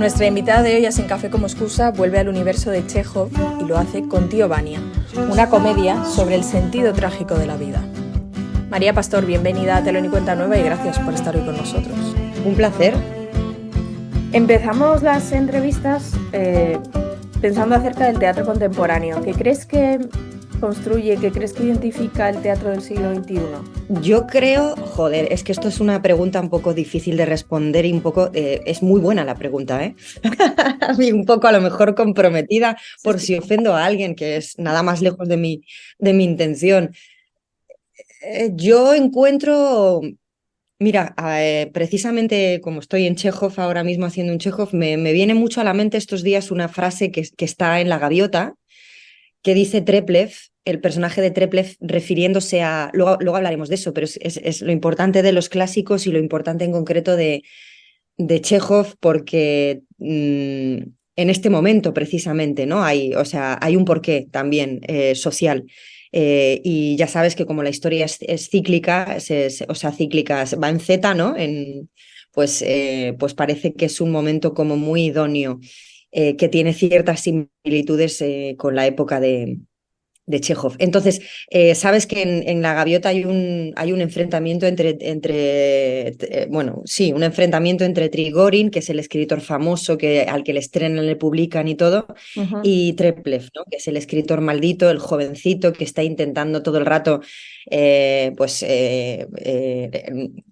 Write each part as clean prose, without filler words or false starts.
Nuestra invitada de hoy a Sin Café como Excusa vuelve al universo de Chekhov y lo hace con Tío Vania, una comedia sobre el sentido trágico de la vida. María Pastor, bienvenida a Telón y Cuenta Nueva y gracias por estar hoy con nosotros. Un placer. Empezamos las entrevistas pensando acerca del teatro contemporáneo. ¿Qué crees que construye, qué crees que identifica el teatro del siglo XXI? Yo creo, es que esto es una pregunta un poco difícil de responder y un poco, es muy buena la pregunta, ¿eh? Y un poco a lo mejor comprometida por si ofendo a alguien, que es nada más lejos de mi intención. Yo encuentro, mira, precisamente como estoy en Chekhov ahora mismo haciendo un Chekhov, me viene mucho a la mente estos días una frase que está en La Gaviota, que dice Treplev, el personaje de Treplev, refiriéndose a... Luego hablaremos de eso, pero es lo importante de los clásicos y lo importante en concreto de Chekhov, porque en este momento precisamente, ¿no? Hay un porqué también social. Y ya sabes que como la historia es cíclica, cíclica, va en Z, ¿no? Pues parece que es un momento como muy idóneo, que tiene ciertas similitudes con la época de Chekhov. Entonces, sabes que en La Gaviota hay un enfrentamiento un enfrentamiento entre Trigorin, que es el escritor famoso al que le estrenan, le publican y todo, y Treplev, ¿no? Que es el escritor maldito, el jovencito que está intentando todo el rato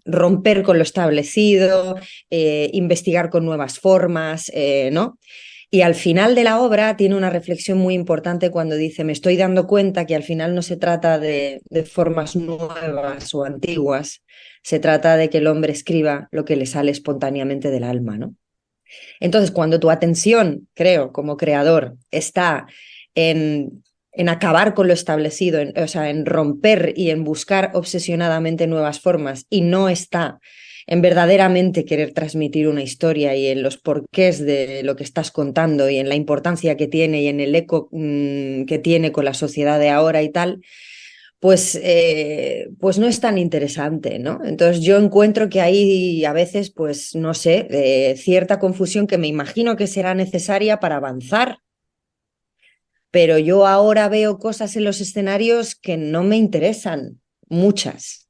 romper con lo establecido, investigar con nuevas formas, ¿no? Y al final de la obra tiene una reflexión muy importante cuando dice: me estoy dando cuenta que al final no se trata de formas nuevas o antiguas, se trata de que el hombre escriba lo que le sale espontáneamente del alma, ¿no? Entonces, cuando tu atención, creo, como creador, está en acabar con lo establecido, en romper y en buscar obsesionadamente nuevas formas, y no está en verdaderamente querer transmitir una historia y en los porqués de lo que estás contando y en la importancia que tiene y en el eco que tiene con la sociedad de ahora y tal, pues no es tan interesante, ¿no? Entonces yo encuentro que hay a veces, pues no sé, cierta confusión que me imagino que será necesaria para avanzar, pero yo ahora veo cosas en los escenarios que no me interesan, muchas.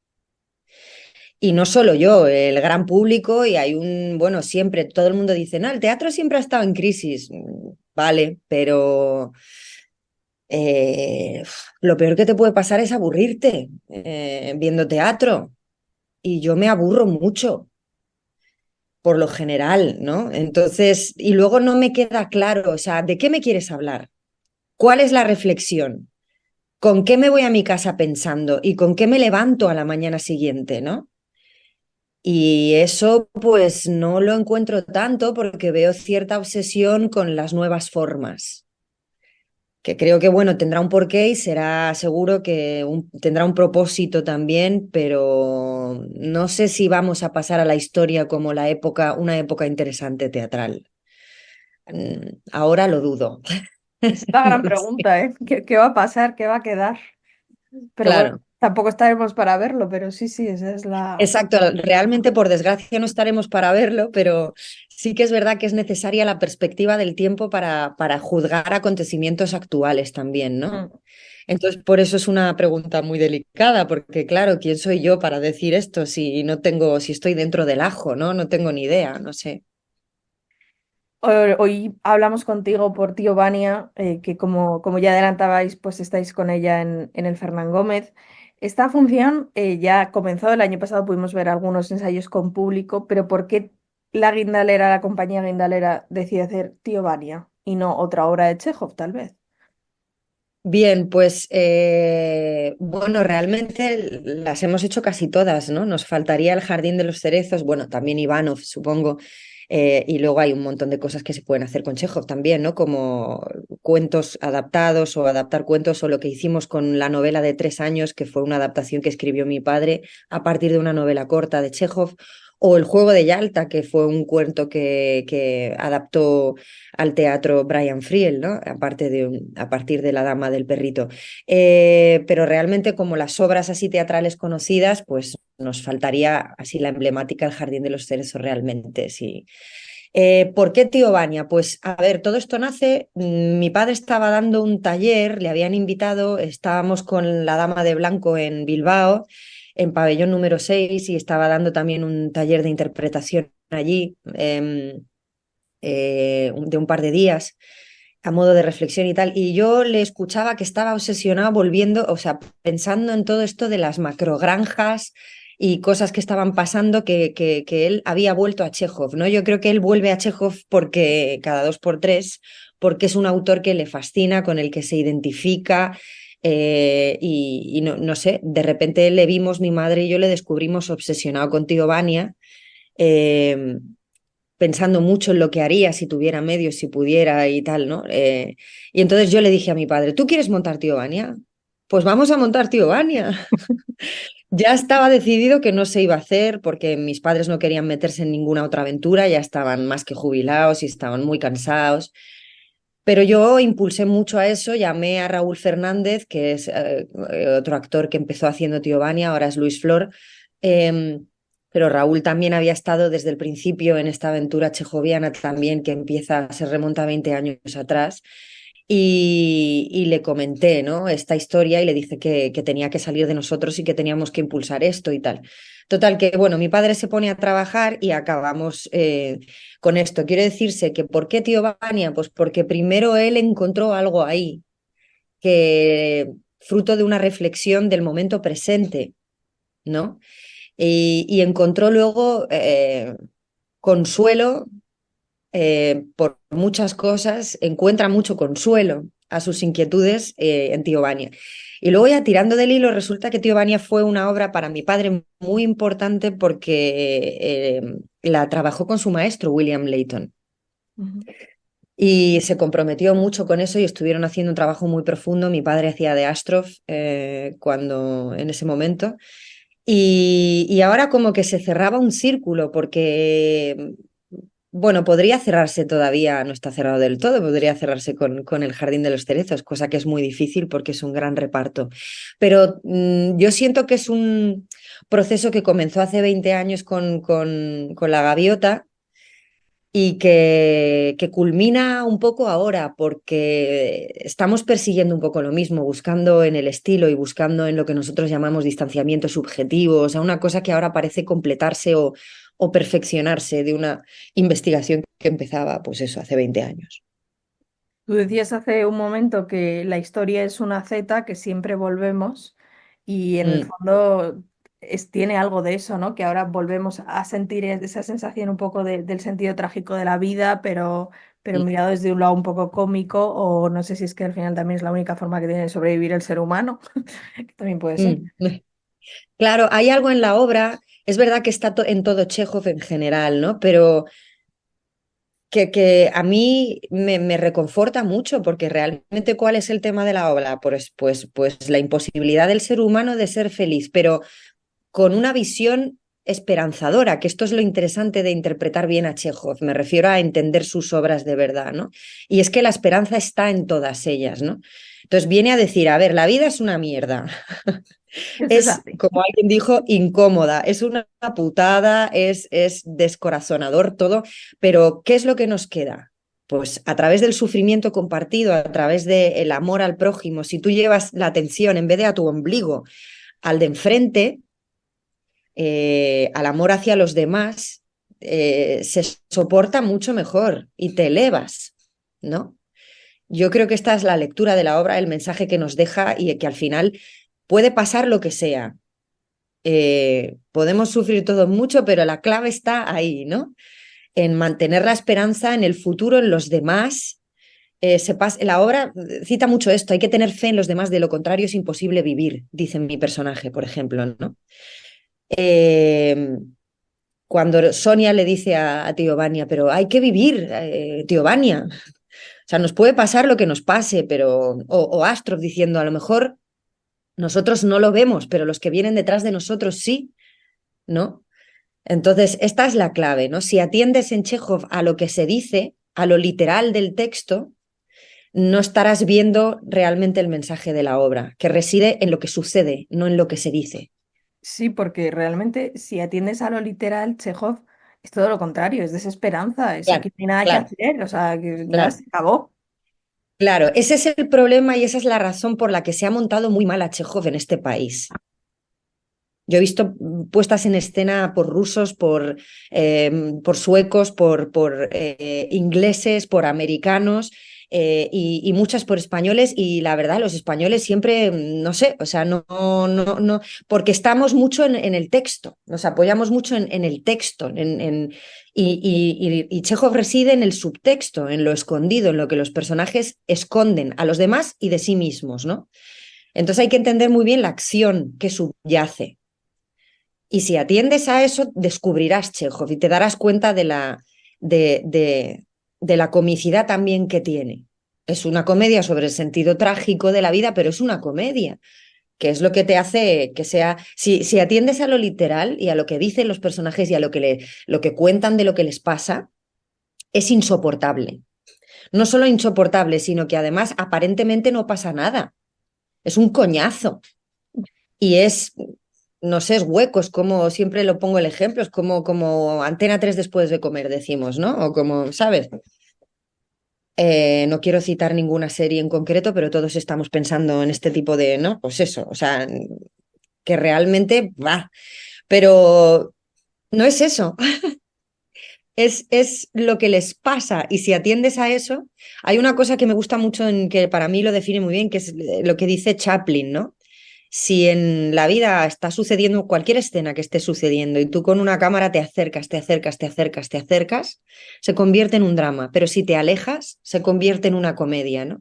Y no solo yo, el gran público, y siempre todo el mundo dice: no, el teatro siempre ha estado en crisis. Vale, pero lo peor que te puede pasar es aburrirte viendo teatro. Y yo me aburro mucho, por lo general, ¿no? Entonces, y luego no me queda claro, o sea, ¿de qué me quieres hablar? ¿Cuál es la reflexión? ¿Con qué me voy a mi casa pensando? ¿Y con qué me levanto a la mañana siguiente, no? Y eso pues no lo encuentro tanto porque veo cierta obsesión con las nuevas formas, que creo que bueno, tendrá un porqué y será seguro que tendrá un propósito también, pero no sé si vamos a pasar a la historia como una época interesante teatral. Ahora lo dudo. Es la No gran lo sé. pregunta, ¿eh? ¿Qué va a pasar? ¿Qué va a quedar? Pero bueno, Claro. tampoco estaremos para verlo, pero sí, esa es la... Exacto, realmente por desgracia no estaremos para verlo, pero sí que es verdad que es necesaria la perspectiva del tiempo para juzgar acontecimientos actuales también, ¿no? Mm. Entonces, por eso es una pregunta muy delicada, porque claro, ¿quién soy yo para decir esto si estoy dentro del ajo, ¿no? No tengo ni idea, no sé. Hoy hablamos contigo por Tío Vania, que como ya adelantabais, pues estáis con ella en el Fernán Gómez. Esta función ya comenzó el año pasado, pudimos ver algunos ensayos con público, pero ¿por qué la compañía guindalera, decide hacer Tío Vania y no otra obra de Chekhov, tal vez? Bien, pues bueno, realmente las hemos hecho casi todas, ¿no? Nos faltaría El Jardín de los Cerezos, bueno, también Ivanov, supongo, y luego hay un montón de cosas que se pueden hacer con Chekhov también, ¿no? Como cuentos adaptados o adaptar cuentos, o lo que hicimos con la novela de 3 años, que fue una adaptación que escribió mi padre a partir de una novela corta de Chekhov, o El Juego de Yalta, que fue un cuento que adaptó al teatro Brian Friel, ¿no? A partir de La Dama del Perrito. Pero realmente, como las obras así teatrales conocidas, pues nos faltaría así la emblemática El Jardín de los Cerezos realmente, sí. ¿Por qué Tío Vania? Pues a ver, todo esto nace, mi padre estaba dando un taller, le habían invitado, estábamos con la Dama de Blanco en Bilbao, en pabellón número 6 y estaba dando también un taller de interpretación allí de un par de días a modo de reflexión y tal, y yo le escuchaba que estaba obsesionado volviendo, o sea, pensando en todo esto de las macrogranjas y cosas que estaban pasando que él había vuelto a Chekhov, ¿no? Yo creo que él vuelve a Chekhov porque cada dos por tres, porque es un autor que le fascina, con el que se identifica. Y no, no sé, de repente le vimos, mi madre y yo le descubrimos obsesionado con Tío Vania, eh, pensando mucho en lo que haría si tuviera medios, si pudiera y tal, ¿no? Y entonces yo le dije a mi padre, ¿tú quieres montar Tío Vania? Pues vamos a montar Tío Vania. Ya estaba decidido que no se iba a hacer porque mis padres no querían meterse en ninguna otra aventura, ya estaban más que jubilados y estaban muy cansados. Pero yo impulsé mucho a eso, llamé a Raúl Fernández, que es otro actor que empezó haciendo Tío Vania, ahora es Luis Flor. eh, pero Raúl también había estado desde el principio en esta aventura chejoviana también, que empieza, se remonta a 20 años atrás. Y le comenté, ¿no? Esta historia y le dije que tenía que salir de nosotros y que teníamos que impulsar esto y tal. Total, que bueno, mi padre se pone a trabajar y acabamos con esto. Quiere decirse que ¿por qué Tío Vania? Pues porque primero él encontró algo ahí, que fruto de una reflexión del momento presente, ¿no? Y encontró luego consuelo por muchas cosas, encuentra mucho consuelo a sus inquietudes en Tío Vania. Y luego ya tirando del hilo, resulta que Tío Vania fue una obra para mi padre muy importante porque la trabajó con su maestro, William Layton. Ujú. Y se comprometió mucho con eso y estuvieron haciendo un trabajo muy profundo. Mi padre hacía de Astrof cuando en ese momento. Y ahora como que se cerraba un círculo porque, bueno, podría cerrarse todavía, no está cerrado del todo, podría cerrarse con el Jardín de los Cerezos, cosa que es muy difícil porque es un gran reparto. Pero yo siento que es un proceso que comenzó hace 20 años con La Gaviota y que culmina un poco ahora, porque estamos persiguiendo un poco lo mismo, buscando en el estilo y buscando en lo que nosotros llamamos distanciamiento subjetivo, o sea, una cosa que ahora parece completarse o perfeccionarse de una investigación que empezaba, pues eso, hace 20 años. Tú decías hace un momento que la historia es una Z, que siempre volvemos, y en el Mm, fondo tiene algo de eso, ¿no? Que ahora volvemos a sentir esa sensación un poco del sentido trágico de la vida, pero mm, mirado desde un lado un poco cómico, o no sé si es que al final también es la única forma que tiene de sobrevivir el ser humano, que también puede ser. mm. Claro, hay algo en la obra, es verdad que está en todo Chekhov en general, ¿no? Pero que a mí me reconforta mucho, porque realmente ¿cuál es el tema de la obra? Pues la imposibilidad del ser humano de ser feliz, pero con una visión esperanzadora, que esto es lo interesante de interpretar bien a Chekhov, me refiero a entender sus obras de verdad, ¿no? Y es que la esperanza está en todas ellas, ¿no? Entonces viene a decir, a ver, la vida es una mierda, Eso es es, así. como alguien dijo, incómoda, es una putada, es descorazonador todo, pero ¿qué es lo que nos queda? Pues a través del sufrimiento compartido, a través del amor al prójimo, si tú llevas la atención en vez de a tu ombligo, al de enfrente, al amor hacia los demás, se soporta mucho mejor y te elevas, ¿no? Yo creo que esta es la lectura de la obra, el mensaje que nos deja y que al final puede pasar lo que sea, podemos sufrir todos mucho, pero la clave está ahí, ¿no? En mantener la esperanza en el futuro, en los demás. La obra cita mucho esto, hay que tener fe en los demás, de lo contrario es imposible vivir, dice mi personaje, por ejemplo, ¿no? Eh, Cuando Sonia le dice a Tío Vania, pero hay que vivir, Tío Vania. O sea, nos puede pasar lo que nos pase, pero. O Astrov diciendo, a lo mejor nosotros no lo vemos, pero los que vienen detrás de nosotros sí, ¿no? Entonces, esta es la clave, ¿no? Si atiendes en Chekhov a lo que se dice, a lo literal del texto, no estarás viendo realmente el mensaje de la obra, que reside en lo que sucede, no en lo que se dice. Sí, porque realmente si atiendes a lo literal, Chekhov Es todo lo contrario, es desesperanza, es Claro, aquí no hay nada que claro, hacer, o sea, que ya claro. se acabó. Claro, ese es el problema y esa es la razón por la que se ha montado muy mal a Chekhov en este país. Yo he visto puestas en escena por rusos, por suecos, por ingleses, por americanos y muchas por españoles. Y la verdad, los españoles siempre, no sé, o sea, no, porque estamos mucho en el texto, nos apoyamos mucho en el texto, y Chekhov reside en el subtexto, en lo escondido, en lo que los personajes esconden a los demás y de sí mismos, ¿no? Entonces hay que entender muy bien la acción que subyace. Y si atiendes a eso, descubrirás Chekhov y te darás cuenta de, de, de la comicidad también que tiene. Es una comedia sobre el sentido trágico de la vida, pero es una comedia, que es lo que te hace que sea. Si atiendes a lo literal y a lo que dicen los personajes y a lo que cuentan de lo que les pasa, es insoportable. No solo insoportable, sino que además aparentemente no pasa nada. Es un coñazo. Y es, no sé, es hueco, es como, siempre lo pongo el ejemplo, es como Antena 3 después de comer, decimos, ¿no? O como, ¿sabes? No quiero citar ninguna serie en concreto, pero todos estamos pensando en este tipo de, ¿no? Pues eso, o sea, que realmente va. Pero no es eso, es lo que les pasa. Y si atiendes a eso, hay una cosa que me gusta mucho, en que para mí lo define muy bien, que es lo que dice Chaplin, ¿no? Si en la vida está sucediendo cualquier escena que esté sucediendo y tú con una cámara te acercas, te acercas, te acercas, te acercas, se convierte en un drama, pero si te alejas, se convierte en una comedia, ¿no?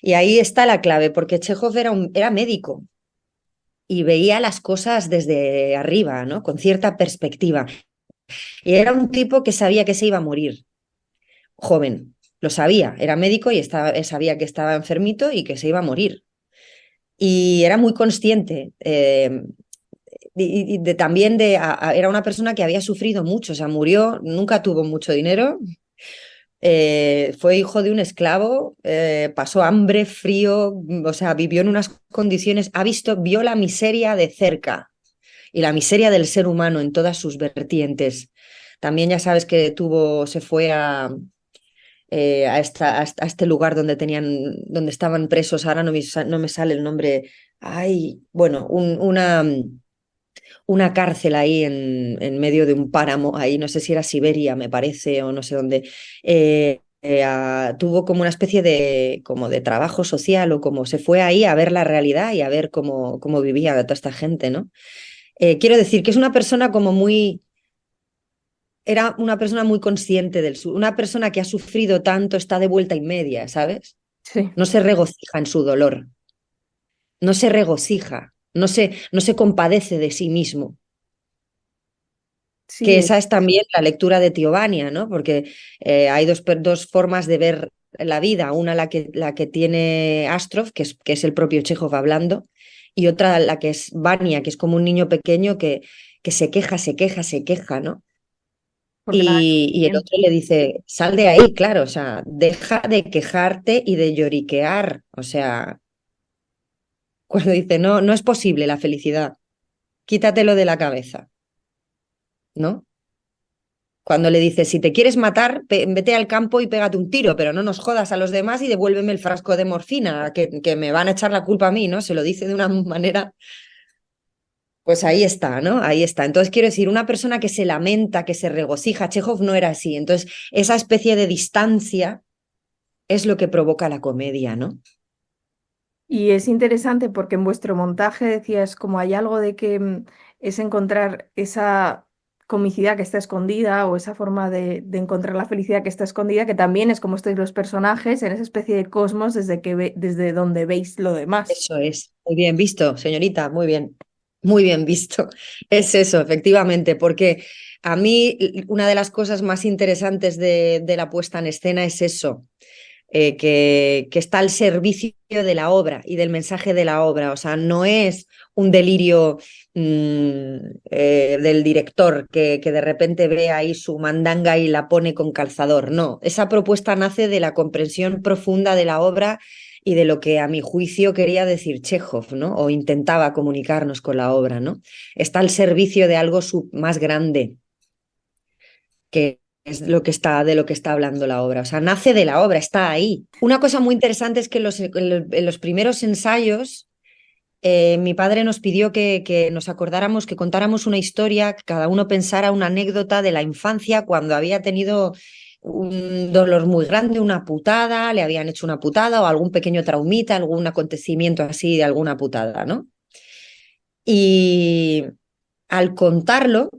Y ahí está la clave, porque Chekhov era médico y veía las cosas desde arriba, ¿no? Con cierta perspectiva. Y era un tipo que sabía que se iba a morir, joven, lo sabía, era médico y sabía que estaba enfermito y que se iba a morir. Y era muy consciente. También era una persona que había sufrido mucho, o sea, murió, nunca tuvo mucho dinero, fue hijo de un esclavo, pasó hambre, frío, o sea, vivió en unas condiciones, vio la miseria de cerca y la miseria del ser humano en todas sus vertientes. También ya sabes que se fue a este lugar donde estaban presos, ahora no me sale el nombre, ay, bueno, una cárcel ahí en medio de un páramo, ahí no sé si era Siberia, me parece, o no sé dónde. Tuvo como una especie como de trabajo social o como se fue ahí a ver la realidad y a ver cómo vivía toda esta gente, ¿no? Quiero decir que es una persona era una persona muy consciente una persona que ha sufrido tanto está de vuelta y media, ¿sabes? Sí, No se regocija en su dolor, no se regocija, no se compadece de sí mismo, que sí, esa es también la lectura de Teobania, ¿no? Porque hay dos formas de ver la vida, una la que tiene Astrov, que es el propio Chekhov hablando, y otra la que es Vania, que es como un niño pequeño que se queja, se queja, se queja, ¿no? porque nada es Y el suficiente. otro le dice, sal de ahí, claro, o sea, deja de quejarte y de lloriquear, o sea, cuando dice, no, no es posible la felicidad, quítatelo de la cabeza, ¿no? Cuando le dice, si te quieres matar, vete al campo y pégate un tiro, pero no nos jodas a los demás y devuélveme el frasco de morfina, que me van a echar la culpa a mí, ¿no? Se lo dice de una manera, pues ahí está, ¿no? Ahí está. Entonces, quiero decir, una persona que se lamenta, que se regocija, Chekhov no era así. Entonces, esa especie de distancia es lo que provoca la comedia, ¿no? Y es interesante porque en vuestro montaje decías como hay algo de que es encontrar esa comicidad que está escondida o esa forma de encontrar la felicidad que está escondida, que también es como estáis los personajes en esa especie de cosmos desde donde veis lo demás. Eso es. Muy bien visto, señorita, muy bien. Muy bien visto. Es eso, efectivamente, porque a mí una de las cosas más interesantes de la puesta en escena es eso, que está al servicio de la obra y del mensaje de la obra. O sea, no es un delirio del director que de repente ve ahí su mandanga y la pone con calzador. No, esa propuesta nace de la comprensión profunda de la obra y de lo que a mi juicio quería decir Chekhov, ¿no? O intentaba comunicarnos con la obra, ¿no? Está al servicio de algo más grande. que es de lo que está hablando la obra. O sea, nace de la obra, está ahí. Una cosa muy interesante es que en los primeros ensayos mi padre nos pidió que nos acordáramos, que contáramos una historia, que cada uno pensara una anécdota de la infancia cuando había tenido un dolor muy grande, una putada, le habían hecho una putada o algún pequeño traumita, algún acontecimiento así de alguna putada, ¿no? Y al contarlo,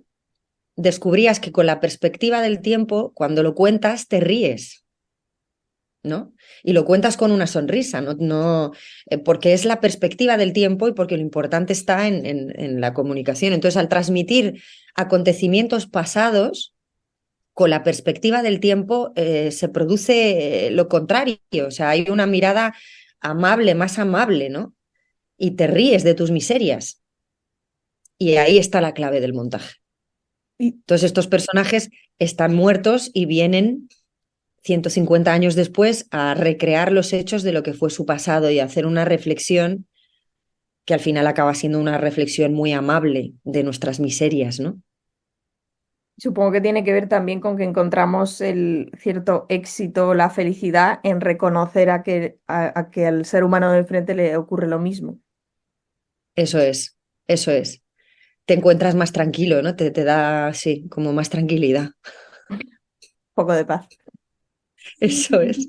descubrías que con la perspectiva del tiempo, cuando lo cuentas, te ríes, ¿no? Y lo cuentas con una sonrisa, porque es la perspectiva del tiempo y porque lo importante está en la comunicación. Entonces, al transmitir acontecimientos pasados, con la perspectiva del tiempo, se produce lo contrario. O sea, hay una mirada amable, más amable, ¿no? Y te ríes de tus miserias. Y ahí está la clave del montaje. Y Entonces, estos personajes están muertos y vienen 150 años después a recrear los hechos de lo que fue su pasado y hacer una reflexión que al final acaba siendo una reflexión muy amable de nuestras miserias, ¿no? supongo que tiene que ver también con que encontramos el cierto éxito, la felicidad en reconocer a que al ser humano de enfrente le ocurre lo mismo. Eso es, eso es. Te encuentras más tranquilo, ¿no? Te da, sí, como más tranquilidad. Poco de paz. Eso es.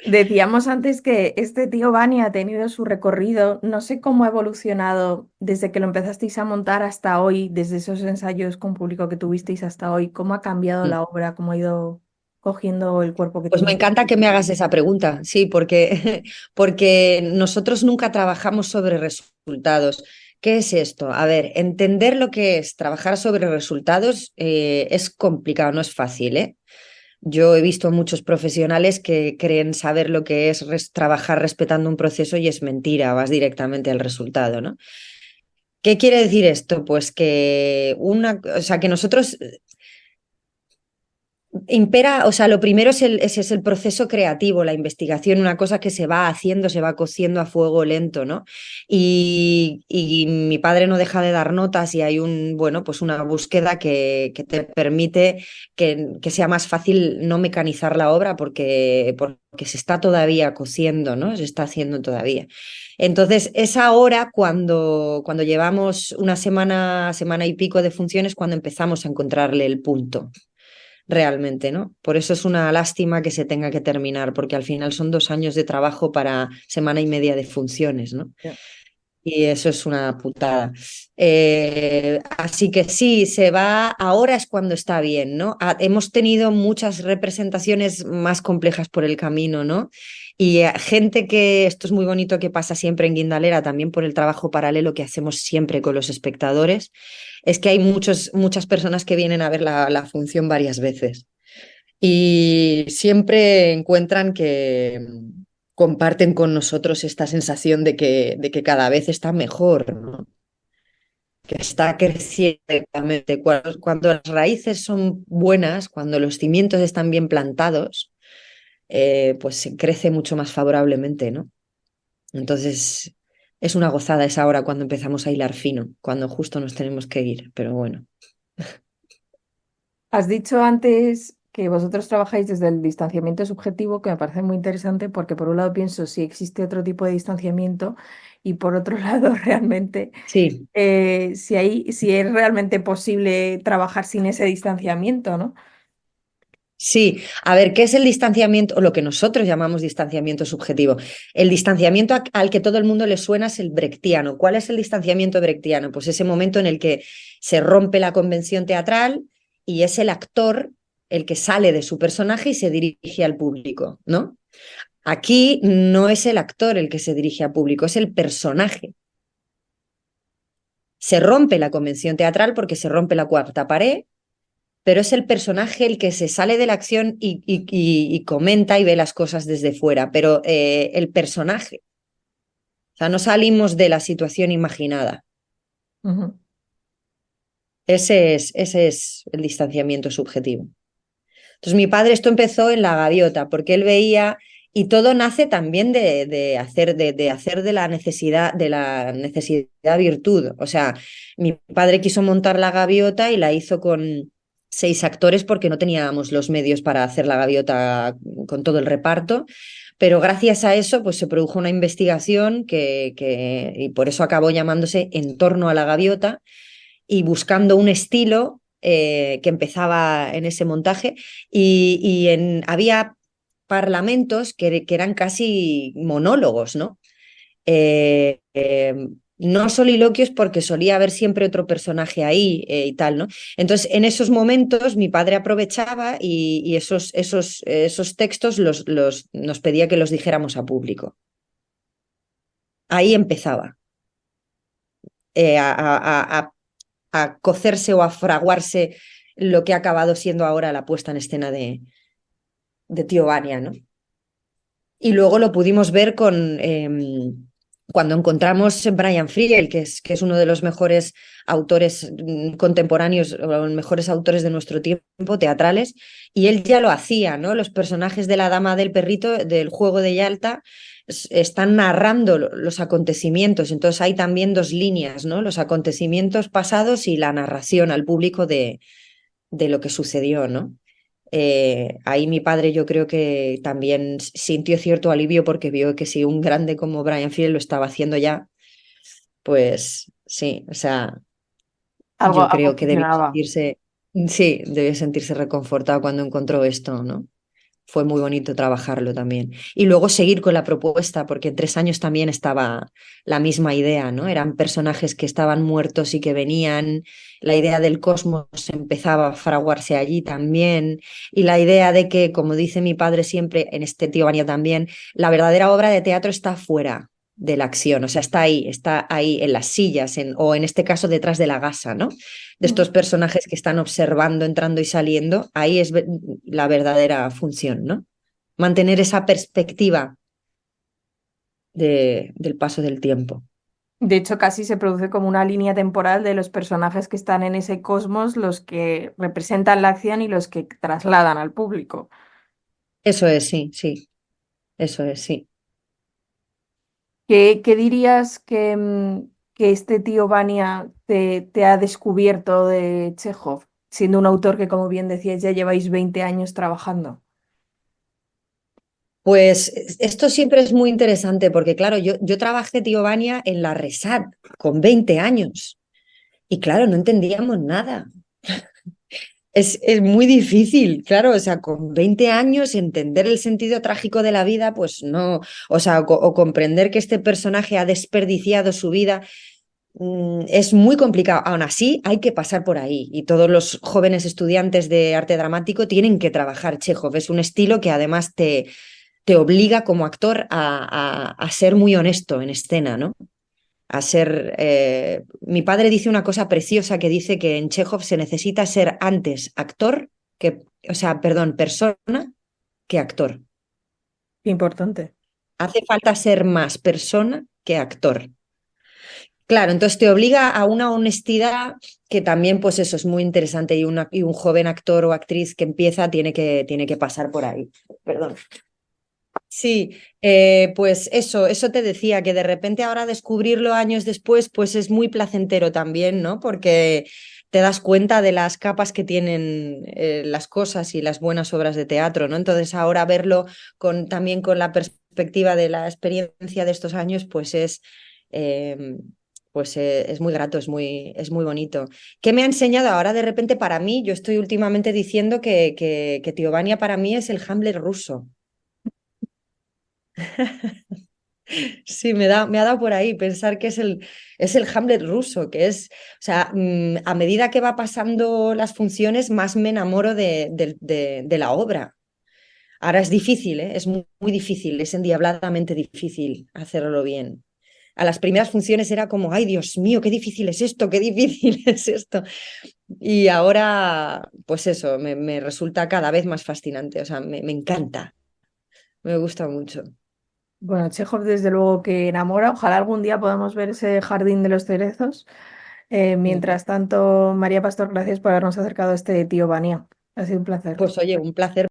Decíamos antes que este tío Bani ha tenido su recorrido, no sé cómo ha evolucionado desde que lo empezasteis a montar hasta hoy, desde esos ensayos con público que tuvisteis hasta hoy, cómo ha cambiado la obra, cómo ha ido cogiendo el cuerpo que Pues me tiene. encanta que me hagas esa pregunta, sí, porque, porque nosotros nunca trabajamos sobre resultados. ¿Qué es esto? A ver, entender lo que es trabajar sobre resultados es complicado, no es fácil, ¿eh? Yo he visto muchos profesionales que creen saber lo que es trabajar respetando un proceso y es mentira, vas directamente al resultado, ¿no? ¿Qué quiere decir esto? Pues que o sea, que nosotros impera, o sea, lo primero ese es el proceso creativo, la investigación, una cosa que se va haciendo, se va cociendo a fuego lento, ¿no? Y mi padre no deja de dar notas y hay bueno, pues una búsqueda que te permite que sea más fácil no mecanizar la obra porque se está todavía cociendo, ¿no? Se está haciendo todavía. Entonces, es ahora cuando llevamos una semana, semana y pico de funciones, cuando empezamos a encontrarle el punto realmente, ¿no? Por eso es una lástima que se tenga que terminar, porque al final son 2 años de trabajo para semana y media de funciones, ¿no? Ya. Y eso es una putada. Así que sí, ahora es cuando está bien, ¿no? Hemos tenido muchas representaciones más complejas por el camino, ¿no? Y gente esto es muy bonito que pasa siempre en Guindalera, también por el trabajo paralelo que hacemos siempre con los espectadores, es que hay muchas personas que vienen a ver la función varias veces y siempre encuentran que comparten con nosotros esta sensación de que cada vez está mejor, ¿no? Que está creciendo directamente. Cuando las raíces son buenas, cuando los cimientos están bien plantados, pues se crece mucho más favorablemente, ¿no? Entonces, es una gozada esa hora cuando empezamos a hilar fino, cuando justo nos tenemos que ir, pero bueno. Has dicho antes que vosotros trabajáis desde el distanciamiento subjetivo, que me parece muy interesante porque por un lado pienso si existe otro tipo de distanciamiento y por otro lado realmente Sí, si es realmente posible trabajar sin ese distanciamiento, ¿no? sí, a ver, ¿qué es el distanciamiento o lo que nosotros llamamos distanciamiento subjetivo? El distanciamiento al que todo el mundo le suena es el brechtiano. ¿Cuál es el distanciamiento brechtiano? Pues ese momento en el que se rompe la convención teatral y es el actor el que sale de su personaje y se dirige al público, ¿no? Aquí no es el actor el que se dirige al público, es el personaje. Se rompe la convención teatral porque se rompe la cuarta pared, pero es el personaje el que se sale de la acción y comenta y ve las cosas desde fuera, pero el personaje, o sea, no salimos de la situación imaginada. Ujú. Ese es el distanciamiento subjetivo. Entonces, mi padre esto empezó en La Gaviota, porque él veía, y todo nace también de hacer de la necesidad virtud. O sea, mi padre quiso montar La Gaviota y la hizo 6 actores porque no teníamos los medios para hacer la gaviota con todo el reparto, pero gracias a eso pues se produjo una investigación y por eso acabó llamándose En torno a la gaviota y buscando un estilo que empezaba en ese montaje había parlamentos que eran casi monólogos, ¿no? Eh, eh, no soliloquios porque solía haber siempre otro personaje ahí y tal, ¿no? Entonces, en esos momentos mi padre aprovechaba y esos textos nos pedía que los dijéramos a público. Ahí empezaba eh, a, a- a- a cocerse o a fraguarse lo que ha acabado siendo ahora la puesta en escena de Tío Vania, ¿no? Y luego lo pudimos ver cuando encontramos Brian Friel, que es uno de los mejores autores contemporáneos, o los mejores autores de nuestro tiempo, teatrales, y él ya lo hacía, ¿no? Los personajes de la Dama del Perrito, del juego de Yalta, están narrando los acontecimientos, entonces hay también dos líneas, ¿no? Los acontecimientos pasados y la narración al público de lo que sucedió, ¿no? Ahí mi padre yo creo que también sintió cierto alivio porque vio que si un grande como Brian Field lo estaba haciendo ya, pues sí, o sea, Algo, yo algo creo que debió funcionaba. sentirse, sí, debió sentirse reconfortado cuando encontró esto, ¿no? Fue muy bonito trabajarlo también. Y luego seguir con la propuesta, porque en 3 años también estaba la misma idea, ¿no? Eran personajes que estaban muertos y que venían, la idea del cosmos empezaba a fraguarse allí también, y la idea de que, como dice mi padre siempre, en este Tío Vania también, la verdadera obra de teatro está fuera de la acción, o sea, está ahí en las sillas, o en este caso detrás de la gasa, ¿no? De Mm. estos personajes que están observando, entrando y saliendo, ahí es la verdadera función, ¿no? Mantener esa perspectiva del paso del tiempo. De hecho, casi se produce como una línea temporal de los personajes que están en ese cosmos, los que representan la acción y los que trasladan al público. Eso es, sí, sí, eso es, sí. ¿Qué dirías que este tío Vania te ha descubierto de Chekhov, siendo un autor que, como bien decías, ya lleváis 20 años trabajando? Pues esto siempre es muy interesante porque, claro, yo trabajé, tío Vania, en la RESAD con 20 años y, claro, no entendíamos nada. Es muy difícil, claro, o sea, con 20 años entender el sentido trágico de la vida, pues no, o sea, o comprender que este personaje ha desperdiciado su vida, es muy complicado. Aún así, hay que pasar por ahí y todos los jóvenes estudiantes de arte dramático tienen que trabajar Chekhov. Es un estilo que además te obliga como actor a ser muy honesto en escena, ¿no? A ser... Mi padre dice una cosa preciosa que dice que en Chekhov se necesita ser antes actor o sea, perdón, persona que actor. Qué importante. Hace falta ser más persona que actor. Claro, entonces te obliga a una honestidad que también, pues eso es muy interesante y un joven actor o actriz que empieza tiene que pasar por ahí. Perdón. Sí, pues eso te decía, que de repente ahora descubrirlo años después, pues es muy placentero también, ¿no? Porque te das cuenta de las capas que tienen las cosas y las buenas obras de teatro, ¿no? Entonces ahora verlo también con la perspectiva de la experiencia de estos años, eh, es muy grato, es muy bonito. ¿Qué me ha enseñado ahora de repente para mí? Yo estoy últimamente diciendo que Tío Vania para mí es el Hamlet ruso. Sí, me ha dado por ahí pensar que es el Hamlet ruso, o sea, a medida que va pasando las funciones, más me enamoro de la obra. Ahora es difícil, ¿eh? Es muy, muy difícil, es endiabladamente difícil hacerlo bien. A las primeras funciones era como, ay, Dios mío, qué difícil es esto, qué difícil es esto. Y ahora, pues eso, me resulta cada vez más fascinante, o sea, me encanta, me gusta mucho. Bueno, Chekhov desde luego que enamora. Ojalá algún día podamos ver ese jardín de los cerezos. Mm. Mientras tanto, María Pastor, gracias por habernos acercado a este tío Vania. Ha sido un placer. Pues oye, un placer.